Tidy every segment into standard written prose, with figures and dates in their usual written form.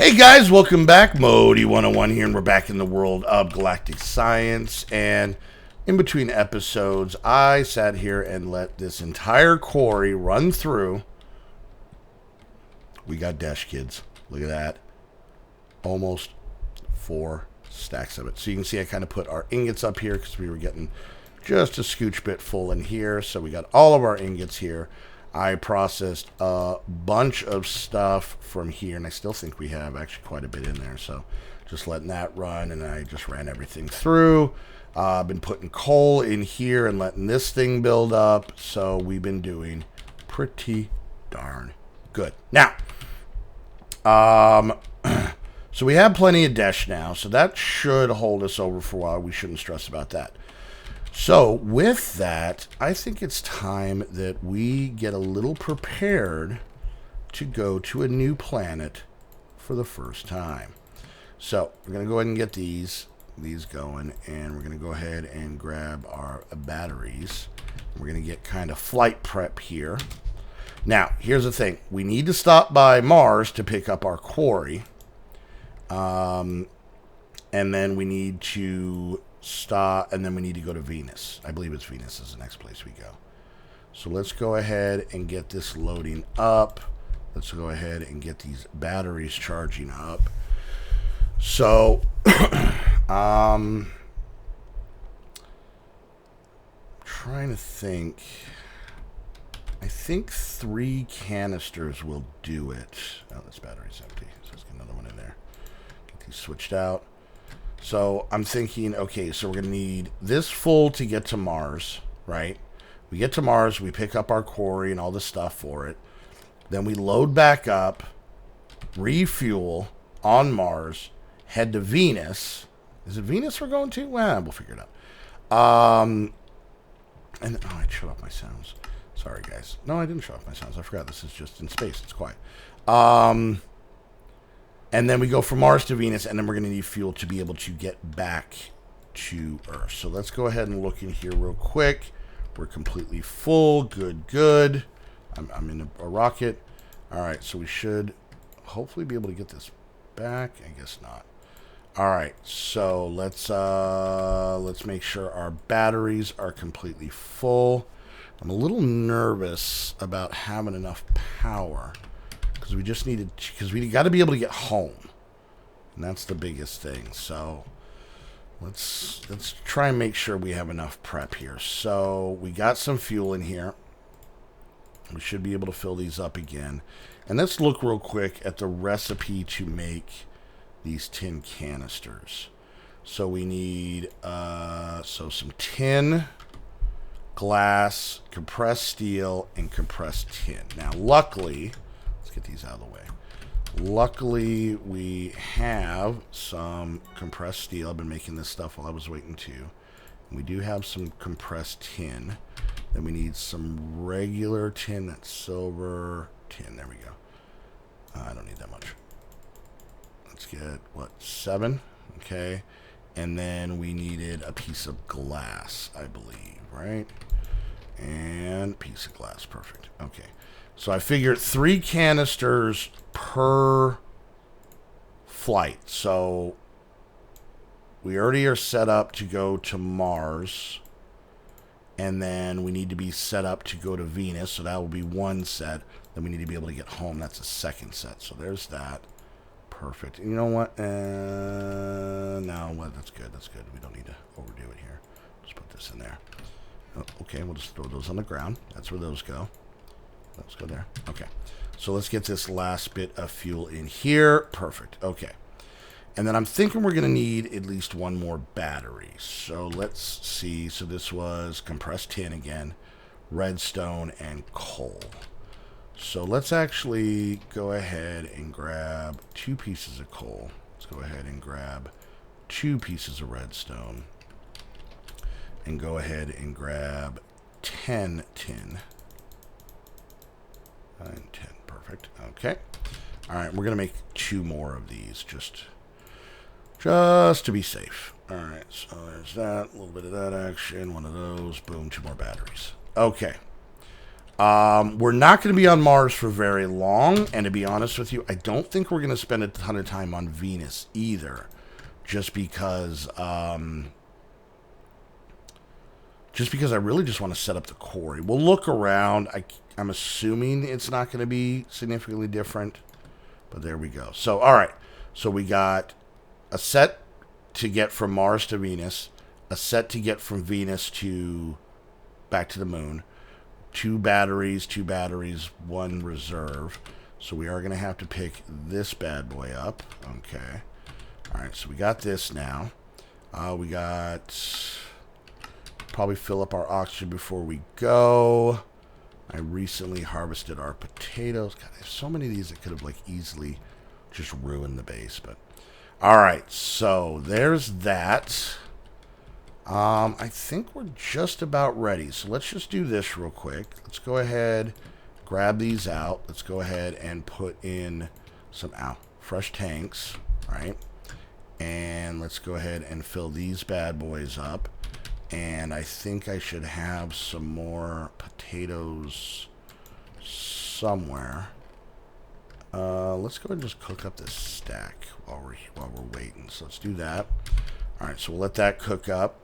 Hey guys, welcome back. Modi 101 here, and we're back in the world of galactic science. And in between episodes, I sat here and let this entire quarry run through. We got Dash Kids. Look at that. Almost 4 stacks of it. So you can see I kind of put our ingots up here because we were getting just a scooch bit full in here. So we got all of our ingots here. I processed a bunch of stuff from here, and I still think we have actually quite a bit in there. So just letting that run, and I just ran everything through. I've been putting coal in here and letting this thing build up. So we've been doing pretty darn good. Now, so we have plenty of dash now, so that should hold us over for a while. We shouldn't stress about that. So with that, I think it's time that we get a little prepared to go to a new planet for the first time. So we're going to go ahead and get these going, and we're going to go ahead and grab our batteries. We're going to get kind of flight prep here. Now, here's the thing. We need to stop by Mars to pick up our quarry. And then we need to stop, and then we need to go to Venus. I believe it's Venus is the next place we go. So let's go ahead and get this loading up. Let's go ahead and get these batteries charging up. So, trying to think. I think 3 canisters will do it. Oh, this battery's empty. So let's get another one in there. Get these switched out. So I'm thinking, okay, so we're going to need this full to get to Mars, right? We get to Mars, we pick up our quarry and all the stuff for it. Then we load back up, refuel on Mars, head to Venus. Is it Venus we're going to? Well, we'll figure it out. And I shut off my sounds. Sorry, guys. No, I didn't shut off my sounds. I forgot this is just in space. It's quiet. And then we go from Mars to Venus, and then we're going to need fuel to be able to get back to Earth. So let's go ahead and look in here real quick. We're completely full. Good. I'm in a rocket. All right, so we should hopefully be able to get this back. I guess not. All right, so let's make sure our batteries are completely full. I'm a little nervous about having enough power. Because we got to be able to get home, and that's the biggest thing. So let's try and make sure we have enough prep here. So we got some fuel in here. We should be able to fill these up again. And let's look real quick at the recipe to make these tin canisters. So we need some tin, glass, compressed steel, and compressed tin. Now, luckily, get these out of the way. Luckily, we have some compressed steel. I've been making this stuff while I was waiting too. We do have some compressed tin. Then we need some regular tin. That's silver tin. There we go. I don't need that much. Let's get, 7? Okay. And then we needed a piece of glass, I believe, right? And piece of glass. Perfect. Okay. So I figured 3 canisters per flight. So we already are set up to go to Mars. And then we need to be set up to go to Venus. So that will be 1 set. Then we need to be able to get home. That's a 2nd set. So there's that. Perfect. You know what? No, well, that's good. That's good. We don't need to overdo it here. Just put this in there. Oh, okay, we'll just throw those on the ground. That's where those go. Let's go there. Okay. So let's get this last bit of fuel in here. Perfect. Okay. And then I'm thinking we're going to need at least 1 more battery. So let's see. So this was compressed tin again, redstone, and coal. So let's actually go ahead and grab 2 pieces of coal. Let's go ahead and grab 2 pieces of redstone. And go ahead and grab 10 tin. 9, 10. Perfect. Okay. All right. We're going to make 2 more of these just to be safe. All right. So there's that. A little bit of that action. 1 of those. Boom. 2 more batteries. Okay. We're not going to be on Mars for very long, and to be honest with you, I don't think we're going to spend a ton of time on Venus either, just because I really just want to set up the quarry. We'll look around. I'm assuming it's not going to be significantly different, but there we go. So, all right. So we got a set to get from Mars to Venus, a set to get from Venus to back to the moon, two batteries, one reserve. So we are going to have to pick this bad boy up. Okay. All right, so we got this now. We got... Probably fill up our oxygen before we go. I recently harvested our potatoes. God, there's so many of these that could have, like, easily just ruined the base. But all right, so there's that. I think we're just about ready. So let's just do this real quick. Let's go ahead, grab these out. Let's go ahead and put in some fresh tanks, right? And let's go ahead and fill these bad boys up. And I think I should have some more potatoes somewhere. Let's go ahead and just cook up this stack while we're waiting. So let's do that. All right, so we'll let that cook up.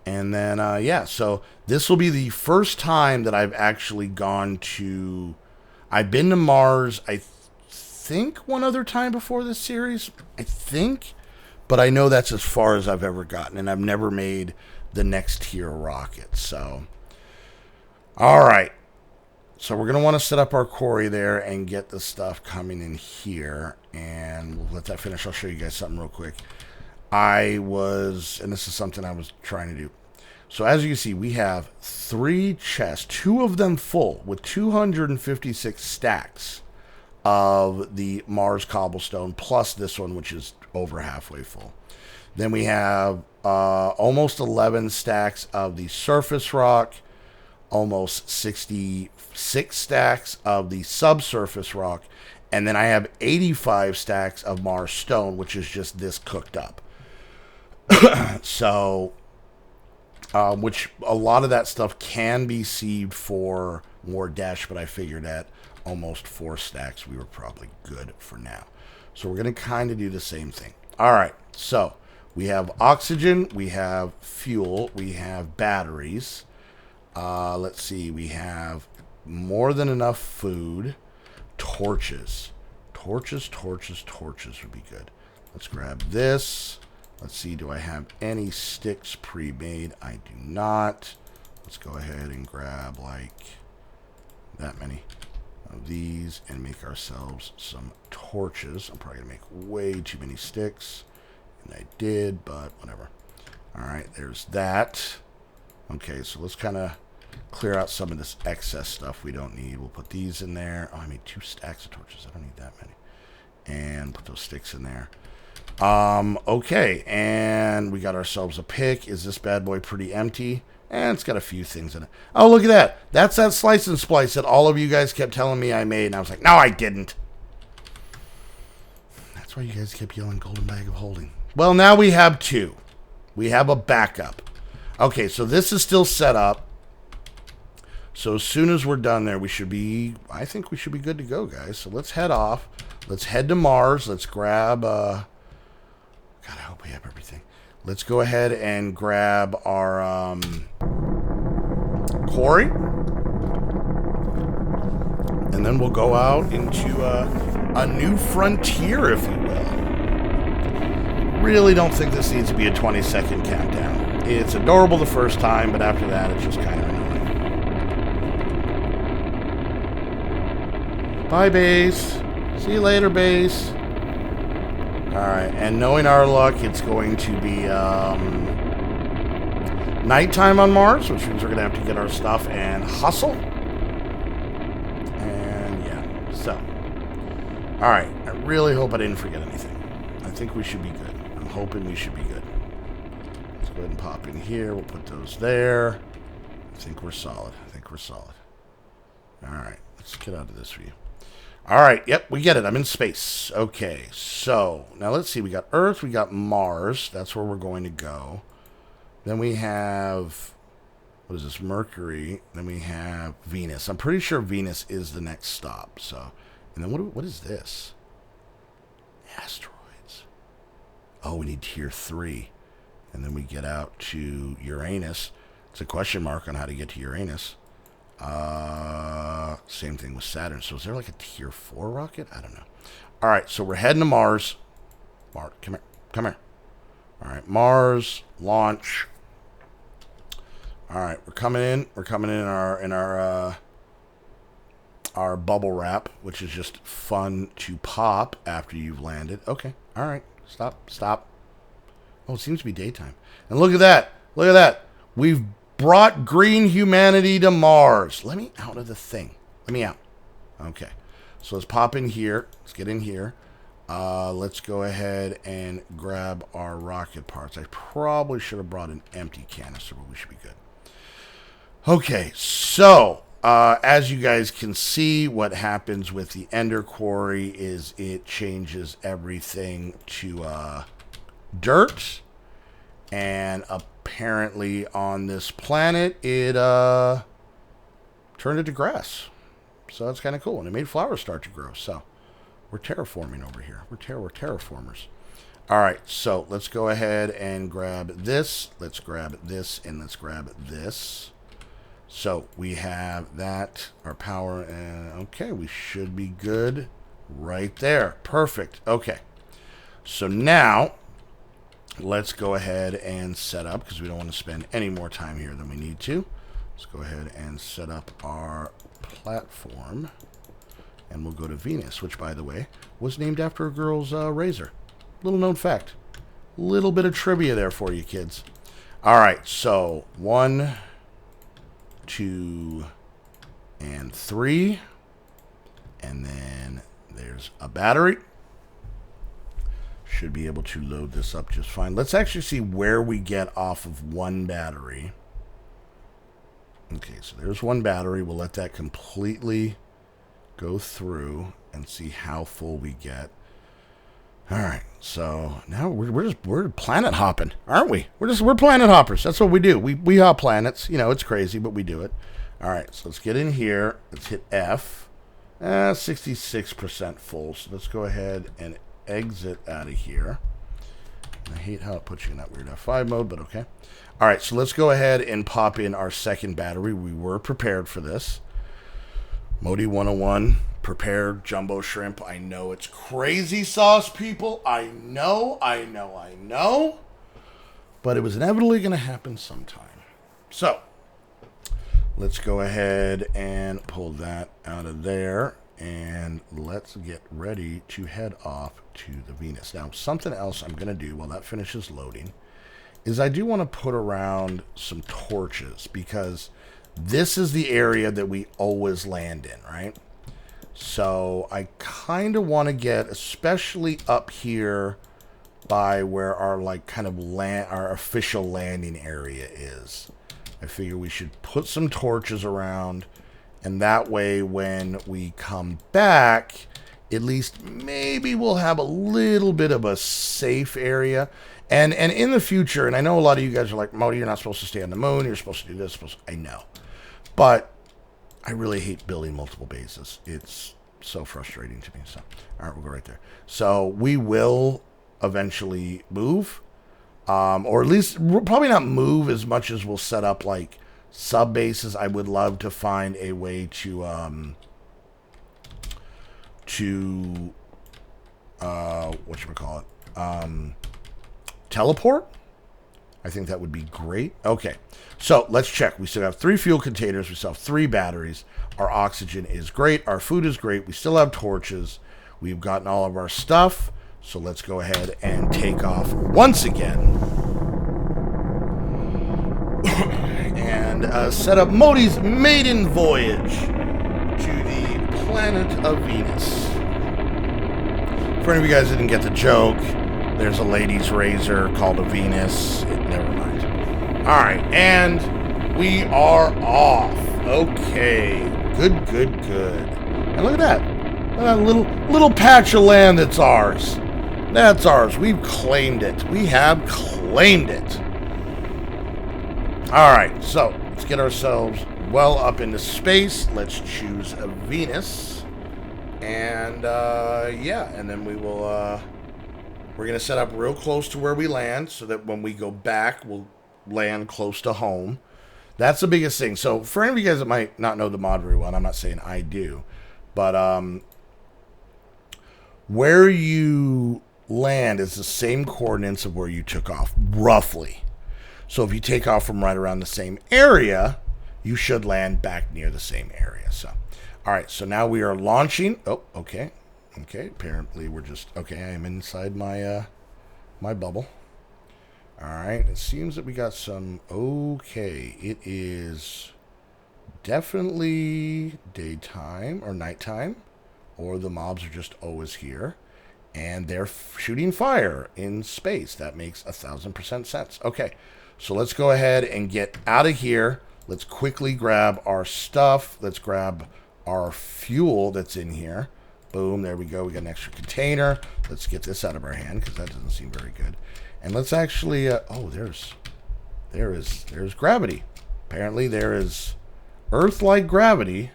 And then, yeah, so this will be the first time that I've actually gone to... I've been to Mars, I think, one other time before this series. I think. But I know that's as far as I've ever gotten, and I've never made the next tier rocket. So, all right. So we're going to want to set up our quarry there and get the stuff coming in here. And we'll let that finish. I'll show you guys something real quick. And this is something I was trying to do. So as you can see, we have 3 chests, 2 of them full with 256 stacks of the Mars cobblestone, plus this one, which is over halfway full. Then we have almost 11 stacks of the surface rock, almost 66 stacks of the subsurface rock, and then I have 85 stacks of Mars stone, which is just this cooked up. So, which a lot of that stuff can be sieved for more dash, but I figured at almost 4 stacks we were probably good for now. So we're going to kind of do the same thing. All right, so we have oxygen, we have fuel, we have batteries. Let's see, we have more than enough food. Torches. Torches would be good. Let's grab this. Let's see, do I have any sticks pre-made? I do not. Let's go ahead and grab like that many of these and make ourselves some torches. I'm probably going to make way too many sticks. And I did, but whatever. All right, there's that. Okay, so let's kind of clear out some of this excess stuff we don't need. We'll put these in there. Oh, I made 2 stacks of torches. I don't need that many. And put those sticks in there. Okay, and we got ourselves a pick. Is this bad boy pretty empty? And it's got a few things in it. Oh, look at that. That's that slice and splice that all of you guys kept telling me I made. And I was like, no, I didn't. That's why you guys kept yelling golden bag of holding. Well, now we have 2. We have a backup. Okay, so this is still set up. So as soon as we're done there, I think we should be good to go, guys. So let's head off. Let's head to Mars. Let's grab, God, I hope we have everything. Let's go ahead and grab our quarry. And then we'll go out into a new frontier, if you will. Really don't think this needs to be a 20-second countdown. It's adorable the first time, but after that, it's just kind of annoying. Bye, base. See you later, base. Alright, and knowing our luck, it's going to be nighttime on Mars, which means we're going to have to get our stuff and hustle. And yeah, so. Alright, I really hope I didn't forget anything. I think we should be good. I'm hoping we should be good. Let's go ahead and pop in here. We'll put those there. I think we're solid. Alright, let's get out of this view. Alright, yep, we get it. I'm in space. Okay, so now let's see. We got Earth, we got Mars. That's where we're going to go. Then we have what is this? Mercury. Then we have Venus. I'm pretty sure Venus is the next stop. So, and then what is this? Asteroids. Oh, we need tier 3. And then we get out to Uranus. It's a question mark on how to get to Uranus. Same thing with Saturn. So is there like a tier 4 rocket? I don't know. All right, so we're heading to Mars. Mars, come here. Come here. All right, Mars, launch. All right, we're coming in. We're coming in our bubble wrap, which is just fun to pop after you've landed. Okay, all right, stop. Oh, it seems to be daytime. And look at that. Look at that. We've brought green humanity to Mars. Let me out of the thing. Let me out. Okay, so let's pop in here. Let's get in here. Let's go ahead and grab our rocket parts. I probably should have brought an empty canister, but we should be good. Okay, so as you guys can see, what happens with the Ender Quarry is it changes everything to dirt, and apparently on this planet it turned into grass. So that's kind of cool, and it made flowers start to grow. So we're terraforming over here. We're terraformers. All right, so let's go ahead and grab this. Let's grab this, and let's grab this. So we have that, our power, and okay, we should be good right there. Perfect. Okay. So now let's go ahead and set up, because we don't want to spend any more time here than we need to. Let's go ahead and set up our platform, and we'll go to Venus, which, by the way, was named after a girl's razor. Little known fact. Little bit of trivia there for you, kids. All right, so 1, 2, and 3, and then there's a battery. Should be able to load this up just fine. Let's actually see where we get off of one battery. Okay, so there's one battery. We'll let that completely go through and see how full we get. All right, so now we're planet hopping, aren't we? We're planet hoppers. That's what we do. We hop planets. You know, it's crazy, but we do it. All right, so let's get in here. Let's hit F. 66% full. So let's go ahead and exit out of here. I hate how it puts you in that weird F5 mode, but okay. All right, so let's go ahead and pop in our second battery. We were prepared for this. Modi 101. Prepared jumbo shrimp. I know it's crazy sauce, people. I know. But it was inevitably going to happen sometime. So, let's go ahead and pull that out of there. And let's get ready to head off to the Venus. Now, something else I'm going to do while that finishes loading is I do want to put around some torches, because this is the area that we always land in, right? So I kind of want to get, especially up here by where our our official landing area is. I figure we should put some torches around, and that way when we come back, at least maybe we'll have a little bit of a safe area. And in the future, and I know a lot of you guys are like, Modi, you're not supposed to stay on the moon, you're supposed to do this, I know. But I really hate building multiple bases. It's so frustrating to me. So, all right, we'll go right there. So we will eventually move, or at least we'll probably not move as much as we'll set up like sub bases. I would love to find a way to whatchamacallit, teleport. I think that would be great. Okay, so let's check. We still have 3 fuel containers. We still have 3 batteries. Our oxygen is great. Our food is great. We still have torches. We've gotten all of our stuff. So let's go ahead and take off once again. And set up Modi's maiden voyage to the planet of Venus. For any of you guys that didn't get the joke, there's a lady's razor called a Venus. Never mind. All right, and we are off. Okay, good. And look at that. Look at that little patch of land that's ours. That's ours. We've claimed it. We have claimed it. All right, so Let's get ourselves well up into space. Let's choose a Venus. And, yeah, and then we will, we're going to set up real close to where we land so that when we go back, we'll land close to home. That's the biggest thing. So for any of you guys that might not know the mod very well, and I'm not saying I do, but where you land is the same coordinates of where you took off, roughly. So if you take off from right around the same area, you should land back near the same area. So, all right, so now we are launching. Oh, okay. Okay, apparently we're just, okay, I am inside my, my bubble. All right, it seems that we got some, okay, it is definitely daytime or nighttime, or the mobs are just always here, and they're shooting fire in space. That makes 1,000% sense. Okay, so let's go ahead and get out of here. Let's quickly grab our stuff. Let's grab our fuel that's in here. Boom, there we go. We got an extra container. Let's get this out of our hand because that doesn't seem very good. And let's actually, oh, there's gravity. Apparently there is Earth-like gravity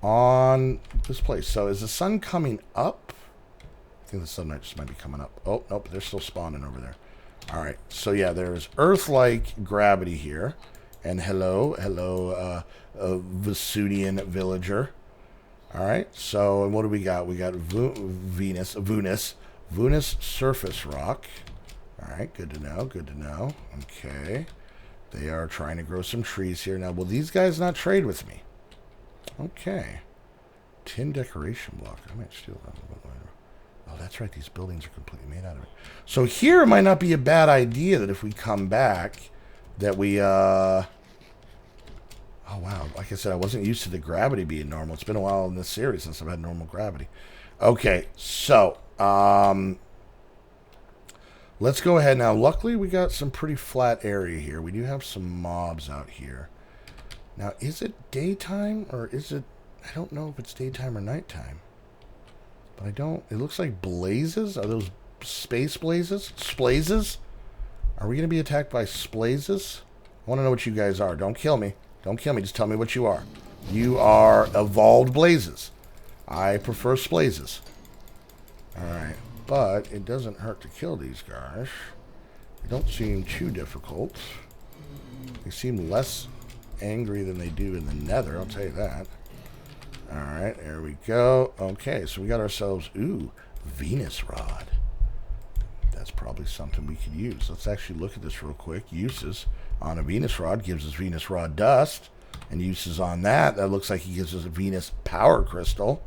on this place. So is the sun coming up? I think the sun just might be coming up. Oh, nope, they're still spawning over there. All right, so yeah, there's Earth-like gravity here. And hello, Vesuvian villager. All right, so and what do we got? We got Venus surface rock. All right, good to know, good to know. Okay, they are trying to grow some trees here. Now, will these guys not trade with me? Okay. Tin decoration block. I might steal that. Oh, that's right, these buildings are completely made out of it. So here it might not be a bad idea that if we come back, that we, oh, wow. Like I said, I wasn't used to the gravity being normal. It's been a while in this series since I've had normal gravity. Okay, so, let's go ahead now. Luckily, we got some pretty flat area here. We do have some mobs out here. Now, is it daytime or is it... I don't know if it's daytime or nighttime. But I don't... It looks like blazes. Are those space blazes? Splazes? Are we going to be attacked by splazes? I want to know what you guys are. Don't kill me. Don't kill me. Just tell me what you are. You are evolved blazes. I prefer splazes. Alright. But it doesn't hurt to kill these guys. They don't seem too difficult. They seem less angry than they do in the nether, I'll tell you that. Alright, there we go. Okay, so we got ourselves, ooh, Venus rod. That's probably something we could use. Let's actually look at this real quick. Uses on a Venus rod gives us Venus rod dust. And uses on that, that looks like he gives us a Venus power crystal.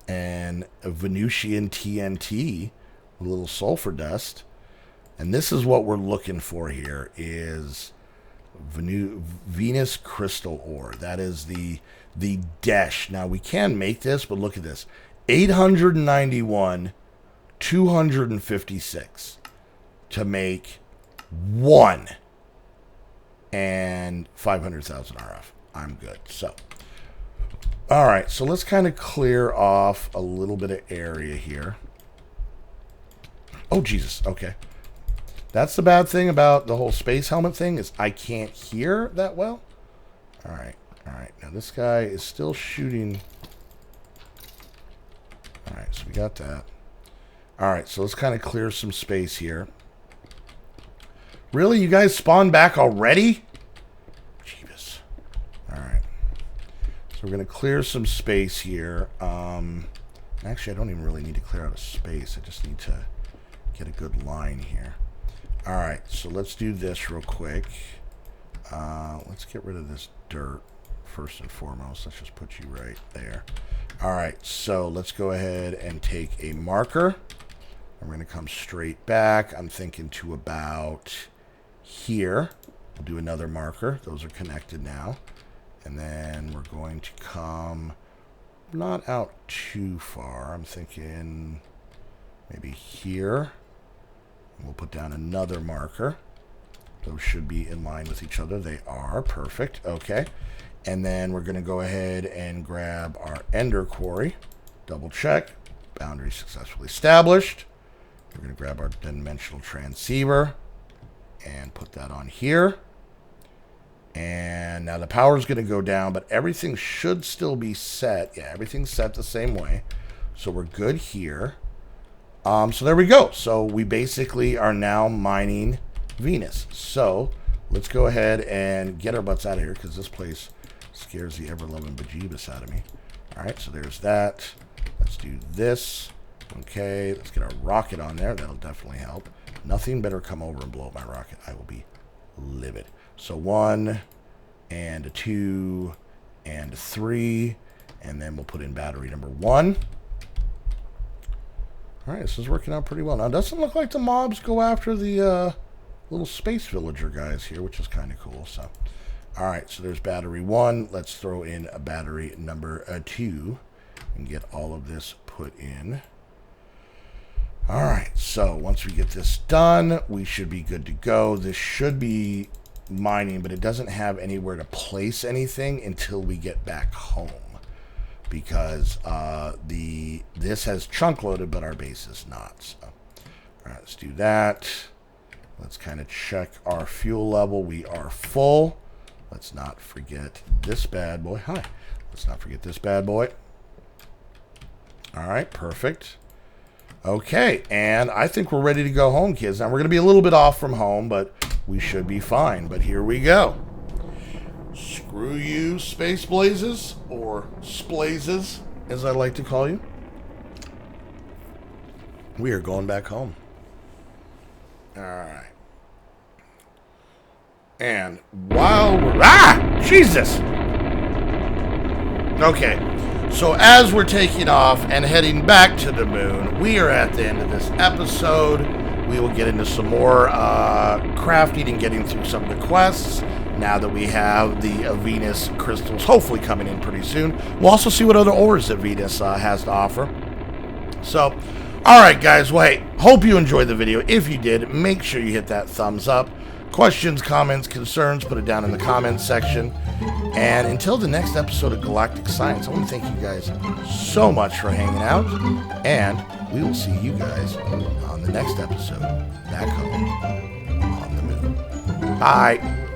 And a Venusian TNT, a little sulfur dust. And this is what we're looking for here is Venus crystal ore. That is the dash. Now we can make this, but look at this. 891, 256 to make one and 500,000 RF. I'm good. So, all right. So let's kind of clear off a little bit of area here. Oh, Jesus. Okay. That's the bad thing about the whole space helmet thing is I can't hear that well. All right. All right. Now this guy is still shooting. All right. So we got that. All right. So let's kind of clear some space here. Really? You guys spawned back already? Jeebus. All right. So we're going to clear some space here. Actually, I don't even really need to clear out a space. I just need to get a good line here. All right, so let's do this real quick. Let's get rid of this dirt first and foremost. Let's just put you right there. All right, so let's go ahead and take a marker. We're going to come straight back. I'm thinking to about here. We'll do another marker. Those are connected now. And then we're going to come not out too far. I'm thinking maybe here. We'll put down another marker. Those should be in line with each other. They are. Perfect. Okay. And then we're going to go ahead and grab our ender quarry. Double check. Boundary successfully established. We're going to grab our dimensional transceiver and put that on here. And now the power is going to go down, but everything should still be set. Yeah, everything's set the same way. So we're good here. So there we go. So we basically are now mining Venus. So let's go ahead and get our butts out of here because this place scares the ever-loving bejeebus out of me. All right, so there's that. Let's do this. Okay, let's get our rocket on there. That'll definitely help. Nothing better come over and blow up my rocket. I will be livid. So 1 and 2 and 3, and then we'll put in battery number 1. All right, this is working out pretty well. Now, it doesn't look like the mobs go after the little space villager guys here, which is kind of cool. So, all right, so there's battery 1. Let's throw in a battery number 2 and get all of this put in. All right, so once we get this done, we should be good to go. This should be mining, but it doesn't have anywhere to place anything until we get back home, because this has chunk loaded, but our base is not. So, all right, let's do that. Let's kind of check our fuel level. We are full. Let's not forget this bad boy. Hi. Let's not forget this bad boy. All right, perfect. Okay, and I think we're ready to go home, kids. Now, we're going to be a little bit off from home, but we should be fine. But here we go. Screw you, Space Blazes, or Splazes, as I like to call you. We are going back home. All right. And while we're... Jesus! Okay. So as we're taking off and heading back to the moon, we are at the end of this episode. We will get into some more crafting and getting through some of the quests now that we have the Venus crystals hopefully coming in pretty soon. We'll also see what other ores that Venus has to offer. So, alright guys, well, hey, hope you enjoyed the video. If you did, make sure you hit that thumbs up. Questions, comments, concerns, put it down in the comments section. And until the next episode of Galactic Science, I want to thank you guys so much for hanging out. And we will see you guys on the next episode back home on the moon. Bye.